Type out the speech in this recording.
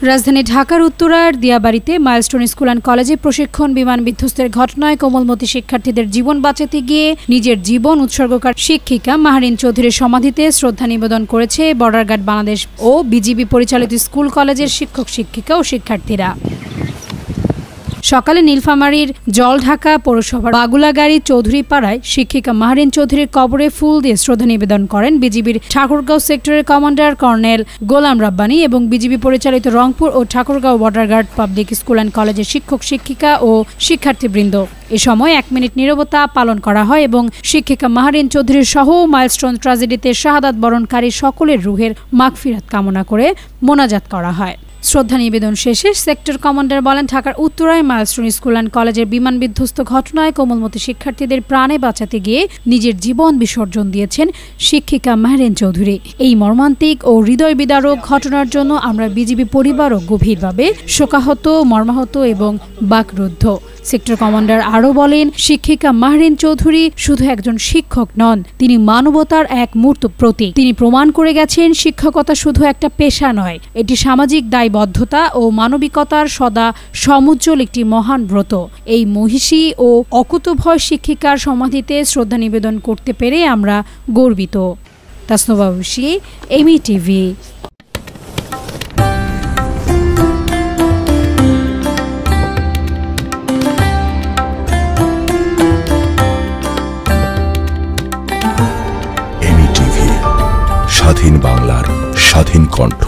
রাজধানী ঢাকার উত্তরার দিয়াবাড়িতে মাইলস্টোন স্কুল অ্যান্ড কলেজে প্রশিক্ষণ বিমান বিধ্বস্তের ঘটনায় কোমলমতি শিক্ষার্থীদের জীবন বাঁচাতে গিয়ে নিজের জীবন উৎসর্গকার শিক্ষিকা মাহরিন চৌধুরীর সমাধিতে শ্রদ্ধা নিবেদন করেছে বর্ডার গার্ড বাংলাদেশ ও বিজিবি পরিচালিত স্কুল কলেজের শিক্ষক শিক্ষিকা ও শিক্ষার্থীরা। সকালে নীলফামারীর জলঢাকা পৌরসভার বাগুলাগাড়ি চৌধুরী পাড়ায় শিক্ষিকা মাহরিন চৌধুরীর কবরে ফুল দিয়ে শ্রদ্ধা নিবেদন করেন বিজিবির ঠাকুরগাঁও সেক্টরের কমান্ডার কর্নেল গোলাম রাব্বানী এবং বিজিবি পরিচালিত রংপুর ও Thakurgaon border guard public school and কলেজের শিক্ষক শিক্ষিকা ও শিক্ষার্থীবৃন্দ। এ সময় 1 মিনিট নীরবতা পালন করা হয় এবং শিক্ষিকা মাহরিন চৌধুরীর সহ মাইলস্টোন ট্র্যাজেডিতে শাহাদাত বরণকারী সকলের রুহের মাগফিরাত কামনা করে মোনাজাত করা হয়। শ্রদ্ধা নিবেদন শেষে সেক্টর কমান্ডার বলেন, ঢাকার উত্তরায় মাইলস্টোন স্কুল অ্যান্ড কলেজের বিমান বিধ্বস্ত ঘটনায় কোমলমতি শিক্ষার্থীদের প্রাণে বাঁচাতে গিয়ে নিজের জীবন বিসর্জন দিয়েছেন শিক্ষিকা মাহরিন চৌধুরী। এই মর্মান্তিক ও হৃদয় বিদারক ঘটনার জন্য আমরা বিজিবি পরিবারও গভীরভাবে শোকাহত, মর্মাহত এবং বাকরুদ্ধ। সেক্টর কমান্ডার আরও বলেন, শিক্ষিকা মাহরিন চৌধুরী শুধু একজন শিক্ষক নন, তিনি মানবতার এক মূর্ত প্রতীক। তিনি প্রমাণ করে গেছেন শিক্ষকতা শুধু একটা পেশা নয়, এটি সামাজিক দায়বদ্ধতা ও মানবিকতার সদা সমুজ্জ্বল একটি মহান ব্রত। এই মহিষী ও অকুতভয় শিক্ষিকার সমাধিতে শ্রদ্ধা নিবেদন করতে পেরে আমরা গর্বিত। তাসনুবা বশি, এমি টিভি। স্বাধীন বাংলার স্বাধীন কণ্ঠ।